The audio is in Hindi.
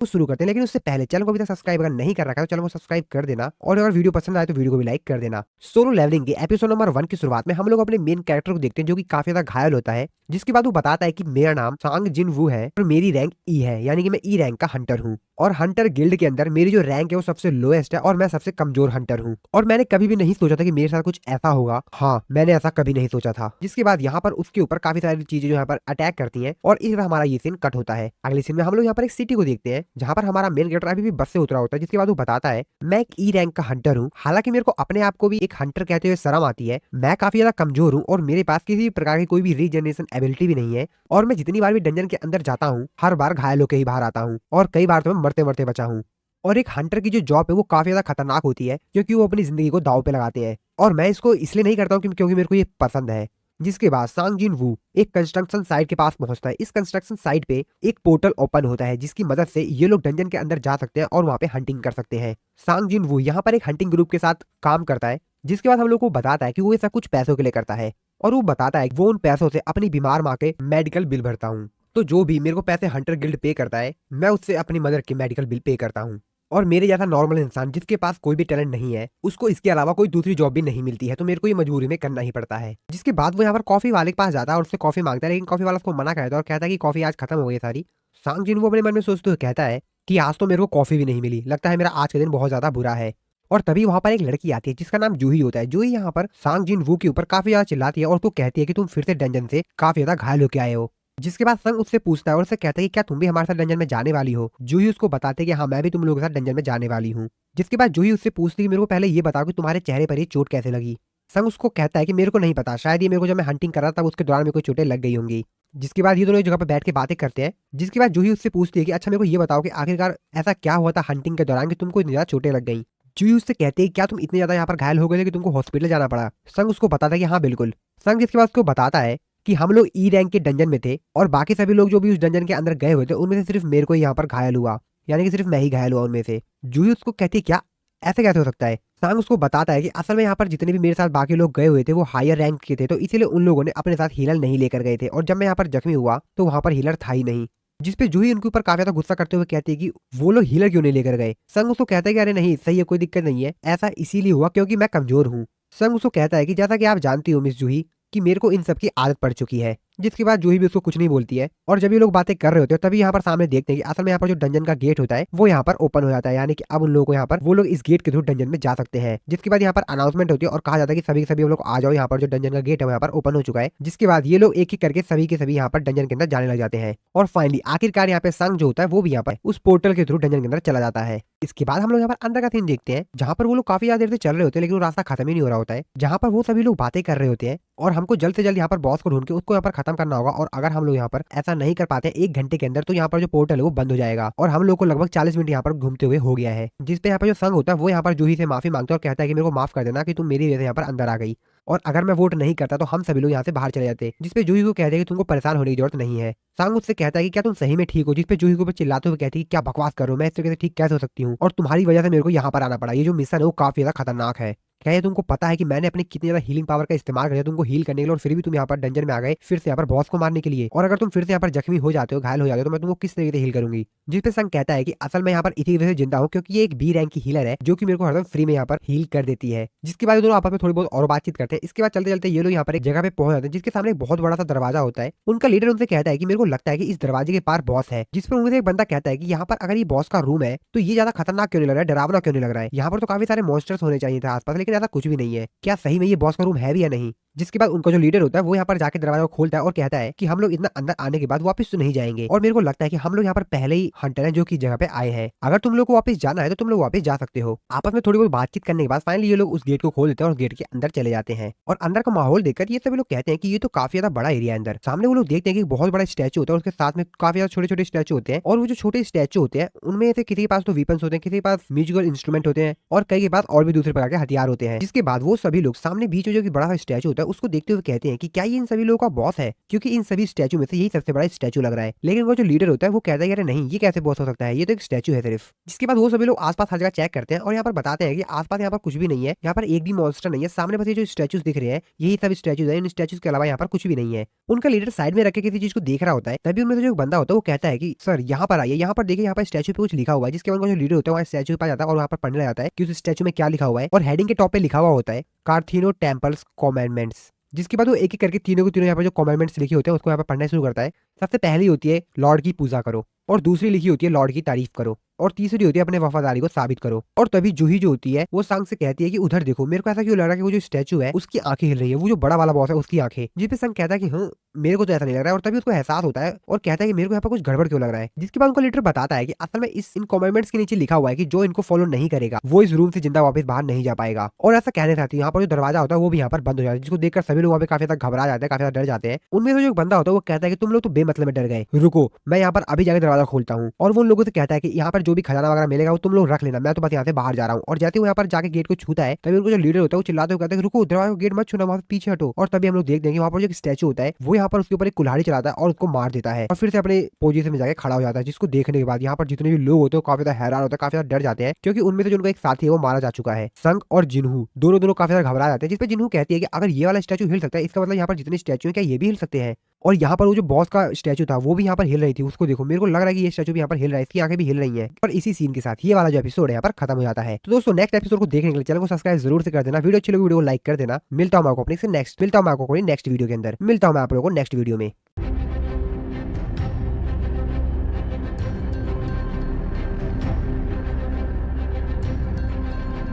तो शुरू करते हैं, लेकिन उससे पहले चैनल को अभी तक सब्सक्राइब अगर नहीं कर रखा है तो चैनल को सब्सक्राइब कर देना, और अगर वीडियो पसंद आए तो वीडियो को भी लाइक कर देना। सोलो लेवलिंग के एपिसोड नंबर 1 की शुरुआत में हम लोग अपने मेन कैरेक्टर को देखते हैं जो कि काफी ज्यादा घायल होता है, जिसके बाद वो बताता है कि मेरा नाम सांग जिन वू है और मेरी रैंक ई है, यानी कि मैं ई रैंक का हंटर हूँ, और हंटर गिल्ड के अंदर मेरी जो रैंक है वो सबसे लोएस्ट है और मैं सबसे कमजोर हंटर हूँ, और मैंने कभी भी नहीं सोचा था कि मेरे साथ कुछ ऐसा होगा। हाँ, मैंने ऐसा कभी नहीं सोचा था। जिसके बाद यहाँ पर उसके ऊपर काफी सारी चीजें जो यहाँ पर अटैक करती हैं, और इस तरह हमारा ये सीन कट होता है। अगले सीन में हम लोग यहाँ पर एक सिटी को देखते हैं जहाँ पर हमारा मेन कैरेक्टर अभी भी बस से उतरा होता है, जिसके बाद वो बताता है मैं एक ई रैंक का हंटर हूँ। हालांकि मेरे को अपने आप को भी एक हंटर कहते हुए शर्म आती है, मैं काफी ज्यादा कमजोर हूँ और मेरे पास किसी भी प्रकार की कोई भी रीजनरेशन एबिलिटी भी नहीं है, और मैं जितनी बार भी डंजन के अंदर जाता हूँ हर बार घायल होकर ही बाहर आता हूँ, और कई बार तो मैं मरते मरते बचा हूँ। और एक हंटर की जो जॉब है वो काफी ज्यादा खतरनाक होती है, क्योंकि वो अपनी जिंदगी को दांव पे लगाते हैं, और मैं इसको इसलिए नहीं करता हूँ क्योंकि मेरे को ये पसंद है। जिसके बाद सांग जिन वू एक कंस्ट्रक्शन साइट के पास पहुंचता है। इस कंस्ट्रक्शन साइट पे एक पोर्टल ओपन होता है, जिसकी मदद से ये लोग डंजन के अंदर जा सकते हैं और वहां पे हंटिंग कर सकते हैं। सांग जिन वू यहाँ पर एक हंटिंग ग्रुप के साथ काम करता है, जिसके बाद हम लोग को बताता है कि वो ये सब कुछ पैसों के लिए करता है, और वो बताता है कि वो उन पैसों से अपनी बीमार माँ के मेडिकल बिल भरता हूँ। तो जो भी मेरे को पैसे हंटर गिल्ड पे करता है, मैं उससे अपनी मदर के मेडिकल बिल पे करता हूँ। और मेरे जैसा नॉर्मल इंसान जिसके पास कोई भी टैलेंट नहीं है, उसको इसके अलावा कोई दूसरी जॉब भी नहीं मिलती है, तो मेरे को ये मजबूरी में करना ही पड़ता है। जिसके बाद वो यहाँ पर कॉफी वाले के पास जाता है और उससे कॉफी मांगता है, लेकिन कॉफी वाला उसको मना करता है और कहता है कि कॉफी आज खत्म हो गई सारी। सांग जिन वो अपने मन में सोचते हुए कहता है कि आज तो मेरे को कॉफी भी नहीं मिली, लगता है मेरा आज का दिन बहुत ज्यादा बुरा है। और तभी वहां पर एक लड़की आती है जिसका नाम जूही होता है। जूही यहाँ पर सांग जिन वू के ऊपर काफी ज्यादा चिल्लाती है और उसको कहती है कि तुम फिर से डंजन से काफी ज्यादा घायल होके आए हो। जिसके बाद संग उससे पूछता है और उससे कहता है कि क्या तुम भी हमारे साथ डंजन में जाने वाली हो। जूही उसको बताते कि हाँ, मैं भी तुम लोगों के साथ डंजन में जाने वाली हूँ। जिसके बाद जूही उससे पूछती है कि मेरे को पहले ये बताओ कि तुम्हारे चेहरे पर ये चोट कैसे लगी। संग उसको कहता है कि मेरे को नहीं पता, शायद ये मेरे को जब मैं हंटिंग कर रहा था उसके दौरान मेरे को चोटें लग गई होंगी। जिसके बाद ये दोनों एक जगह पर बैठ के बातें करते हैं। जिसके बाद जूही उससे पूछती है कि अच्छा मेरे को ये बताओ कि आखिरकार ऐसा क्या हुआ था हंटिंग के दौरान कि तुमको इतनी ज्यादा चोटें लग गई। जूही उससे कहती है क्या तुम इतने ज्यादा यहाँ पर घायल हो गए थे कि तुमको हॉस्पिटल जाना पड़ा। संग उसको बताता है कि हाँ बिल्कुल। संग जिसके बाद उसको बताता है कि हम लोग ई रैंक के डंजन में थे और बाकी सभी लोग जो भी उस डंजन के अंदर गए हुए थे उनमें से सिर्फ मेरे को यहाँ पर घायल हुआ, यानी कि सिर्फ मैं ही घायल हुआ उनमें से। जूही उसको कहती है क्या ऐसे कैसे हो सकता है। सांग उसको बताता है कि असल में यहाँ पर जितने भी मेरे साथ बाकी लोग गए हुए थे वो हायर रैंक के थे, तो इसीलिए उन लोगों ने अपने साथ हीलर नहीं लेकर गए थे, और जब मैं यहाँ पर जख्मी हुआ तो वहां पर हीलर था ही नहीं। जिसपे जूही उनके ऊपर काफी ज्यादा गुस्सा करते हुए कहती है कि वो लोग हीलर क्यों नहीं लेकर गए। संग उसको कहता है कि अरे नहीं सही है, कोई दिक्कत नहीं है, ऐसा इसीलिए हुआ क्योंकि मैं कमजोर हूँ। संग उसको कहता है कि जैसा कि आप जानती हो मिस जूही कि मेरे को इन सब की आदत पड़ चुकी है। जिसके बाद जूही भी उसको कुछ नहीं बोलती है, और जब ये लोग बातें कर रहे होते हैं तभी यहाँ पर सामने देखते हैं कि असल में यहाँ पर जो डंजन का गेट होता है वो यहाँ पर ओपन हो जाता है, यानी कि अब उन लोगों को यहाँ पर वो लोग इस गेट के थ्रू डंजन में जा सकते हैं। जिसके बाद यहाँ पर अनाउंसमेंट होती है और कहा जाता है कि सभी के सभी लोग आ जाओ, यहाँ पर जो डंजन का गेट है यहाँ पर ओपन हो चुका है। जिसके बाद ये लोग एक एक करके सभी के सभी यहाँ पर डंजन के अंदर जाने लग जाते हैं, और फाइनली आखिरकार यहाँ पे संग जो होता है वो भी यहाँ पर उस पोर्टल के थ्रू डंजन के अंदर चला जाता है। इसके बाद हम लोग यहाँ पर अंदर का सीन देखते हैं जहाँ पर वो लोग काफी ज्यादा देर से चल रहे होते हैं, लेकिन वो रास्ता खत्म ही नहीं हो रहा होता है, जहाँ पर वो सभी लोग बातें कर रहे होते हैं, और हमको जल्द से जल्द यहाँ पर बॉस को ढूंढ के उसको यहाँ पर खत्म करना होगा। और अगर हम लोग यहाँ पर ऐसा नहीं कर पाते 1 घंटे के अंदर तो यहाँ पर जो पोर्टल है वो बंद हो जाएगा, और हम लोग को लगभग 40 मिनट यहाँ पर घूमते हुए हो गया है। जिसपे यहाँ पर जो संग होता है वो यहाँ पर जूही से माफी मांगता है और कहता है कि मेरे को माफ कर देना कि तुम मेरी वजह से यहाँ पर अंदर आ गई, और अगर मैं वोट नहीं करता तो हम सभी लोग यहाँ से बाहर चले जाते। जिसपे जूही को कहते हैं कि तुमको परेशान होने की जरूरत नहीं है। सांग उससे कहता है कि क्या तुम सही में ठीक हो। जिसपे जूही को चिल्लाते हुए कहती है क्या बकवास कर रहे हो, मैं इस तरीके से ठीक कैसे हो सकती हूँ, और तुम्हारी वजह से मेरे को यहाँ पर आना पड़ा, ये जो मिशन है वो काफी ज्यादा खतरनाक है। क्या ये तुमको पता है कि मैंने अपनी कितनी ज्यादा हीलिंग पावर का इस्तेमाल किया तुमको हील करने के लिए, और फिर भी तुम यहाँ पर डंजन में आ गए फिर से यहाँ पर बॉस को मारने के लिए, और अगर तुम फिर से यहाँ पर जख्मी हो जाते हो घायल हो जाते हो तो मैं तुमको किस तरीके से हील करूंगी। जिसपे संग कहता है कि असल में यहाँ पर इसी वजह से जिंदा हूँ क्योंकि ये एक बी रैंक की हीलर है जो कि मेरे को हरदम फ्री में यहाँ पर हील कर देती है। जिसके बाद दोनों आपस में थोड़ी बहुत और बातचीत करते हैं। इसके बाद चलते चलते ये लोग यहाँ पर एक जगह पे पहुंच जाते हैं जिसके सामने एक बहुत बड़ा सा दरवाजा होता है। उनका लीडर उनसे कहता है कि मेरे को लगता है कि इस दरवाजे के पार बॉस है। जिस पर उनसे एक बंदा कहता है कि यहाँ पर अगर ये बॉस का रूम है तो ये ज्यादा खतरनाक क्यों नहीं लग रहा है, डरावना क्यों नहीं लग रहा है, यहाँ पर तो काफी सारे मॉन्स्टर्स होने चाहिए थे आसपास, लेकिन ऐसा कुछ भी नहीं है, क्या सही में ये बॉस का रूम है भी या नहीं। जिसके बाद उनका जो लीडर होता है वो यहाँ पर जाके दरवाजा खोलता है और कहता है कि हम लोग इतना अंदर आने के बाद वापस तो नहीं जाएंगे, और मेरे को लगता है कि हम लोग यहाँ पर पहले ही हंटर हैं जो कि जगह पे आए हैं, अगर तुम लोग को वापस जाना है तो तुम लोग वापस जा सकते हो। आपस में थोड़ी बहुत बातचीत करने के बाद फाइनली ये लोग उस गेट को खोल देते हैं और गेट के अंदर चले जाते हैं। और अंदर का माहौल देखकर ये सभी लोग कहते हैं कि ये तो काफी ज्यादा बड़ा एरिया है अंदर। सामने वो लोग देखते हैं कि बहुत बड़ा स्टैचू होता है, उसके साथ में काफी ज्यादा छोटे छोटे स्टैचू होते हैं, और वो जो छोटे स्टैचू होते हैं उनमें से किसी के पास तो वीपन्स होते हैं, किसी के पास म्यूजिकल इंस्ट्रूमेंट होते हैं, और कई के पास और भी दूसरे प्रकार के हथियार होते हैं। होते हैं। जिसके बाद वो सभी लोग सामने बीच में जो कि बड़ा सा स्टैचू होता है उसको देखते हुए कहते हैं कि क्या ये इन सभी लोगों का बॉस है, क्योंकि इन सभी स्टैचू में से यही सबसे बड़ा स्टैचू लग रहा है। लेकिन वो जो लीडर होता है वो कहता है कि अरे नहीं, ये कैसे बॉस हो सकता है, ये तो एक स्टैचू है सिर्फ। जिसके बाद वो सभी लोग आसपास हर जगह चेक करते हैं और यहाँ पर बताते हैं कि आसपास यहाँ पर कुछ भी नहीं है, यहाँ पर एक भी मॉन्स्टर नहीं है। सामने बस ये जो स्टैचूज दिख रहे हैं यही सब स्टैचूज है, इन स्टैचूज के अलावा यहाँ पर कुछ भी नहीं है। उनका लीडर साइड में रखे किसी चीज को देख रहा होता है। तभी उनमें से जो बंदा होता है वो कहता है कि सर यहाँ पर आइए, यहाँ पर देखिए, यहाँ पर स्टैचू पे कुछ लिखा हुआ है। जिसके बाद जो लीडर होता है वहाँ स्टैचू पे जाता है और वहाँ पर पढ़ने लग जाता है कि उस स्टैचू में क्या लिखा हुआ है। और हेडिंग के टॉप पे लिखा हुआ होता है कार्थीनो टेम्पल्स कॉमेंडमेंट्स। जिसके बाद वो एक एक करके तीनों के तीनों यहाँ पर जो कॉमेंडमेंट्स लिखे होते हैं उसको यहाँ पर पढ़ना शुरू करता है। सबसे पहली होती है लॉर्ड की पूजा करो, और दूसरी लिखी होती है लॉर्ड की तारीफ करो, और तीसरी होती है अपने वफादारी को साबित करो। और तभी जूही जो होती है वो संग से कहती है कि उधर देखो। मेरे को ऐसा क्यों लग रहा है कि वो जो स्टैचू है उसकी आंखें हिल रही है, वो जो बड़ा वाला बॉस है उसकी आंखें। जिस पे संग कहता है कि हाँ मेरे को तो ऐसा नहीं लग रहा है। और तभी उसको एहसास होता है और कहता है कि मेरे को यहाँ पर कुछ गड़बड़ क्यों लग रहा है। जिसके बाद उनको लीडर बताता है कि असल में इन कमेंटमेंट्स के नीचे लिखा हुआ है कि जो इनको फॉलो नहीं करेगा वो इस रूम से जिंदा वापस बाहर नहीं जा पाएगा। और ऐसा कहने साथ यहाँ पर जो दरवाजा होता है वो भी यहाँ पर बंद हो जाता है, जिसको देखकर सभी लोग वहाँ पे काफी ज्यादा घबरा जाते हैं, काफी ज्यादा डर जाते हैं। उनमें से जो एक बंदा होता है वो कहता है कि तुम लोग तो बेमतलब में डर गए, रुको मैं यहाँ पर अभी जाकर दरवाजा खोलता हूँ। और वो उन लोगों से कहता है कि यहाँ पर जो भी खजाना वगैरह मिलेगा वो तुम लोग रख लेना, मैं तो बस यहाँ से बाहर जा रहा हूँ। और जाते हुए यहाँ पर जाके गेट को छूता है तभी उनको जो लीडर होता है वो चिल्लाते हुए कहता है कि रुको, दरवाजा गेट मत छूना, वहाँ पीछे हटो। और तभी हम लोग देखते हैं कि वहाँ पर जो स्टैचू होता है वो यहाँ पर उसके ऊपर एक कुल्हाड़ी चलाता है और उसको मार देता है और फिर से अपने पोजीशन में जाके खड़ा हो जाता है। जिसको देखने के बाद यहाँ पर जितने भी लोग होते हैं काफी ज्यादा हैरान होते हैं, काफी ज्यादा डर जाते हैं, क्योंकि उनमें से जो उनका एक साथी है वो मारा जा चुका है। संग और जिन्हू दोनों काफी ज्यादा घबरा जाते हैं। जिसपे जिन्हू कहती है कि अगर ये वाला स्टैचू हिल सकता है इसका मतलब यहाँ पर जितने स्टैचू है क्या ये भी हिल सकते हैं। और यहाँ पर वो जो बॉस का स्टैचू था वो भी यहाँ पर हिल रही थी, उसको देखो, मेरे को लग रहा है कि ये स्टैचू भी यहाँ पर हिल रहा है, इसकी आंखें भी हिल रही हैं। और इसी सीन के साथ ये वाला जो एपिसोड है यहाँ पर खत्म हो जाता है। तो दोस्तों नेक्स्ट एपिसोड को देखने के लिए चैनल को सब्सक्राइब जरूर से कर देना, वीडियो अच्छी लगी वीडियो को लाइक कर देना। मिलता हूँ मैं आपको नेक्स्ट वीडियो के अंदर, मिलता हूँ मैं आप लोगों को नेक्स्ट वीडियो में।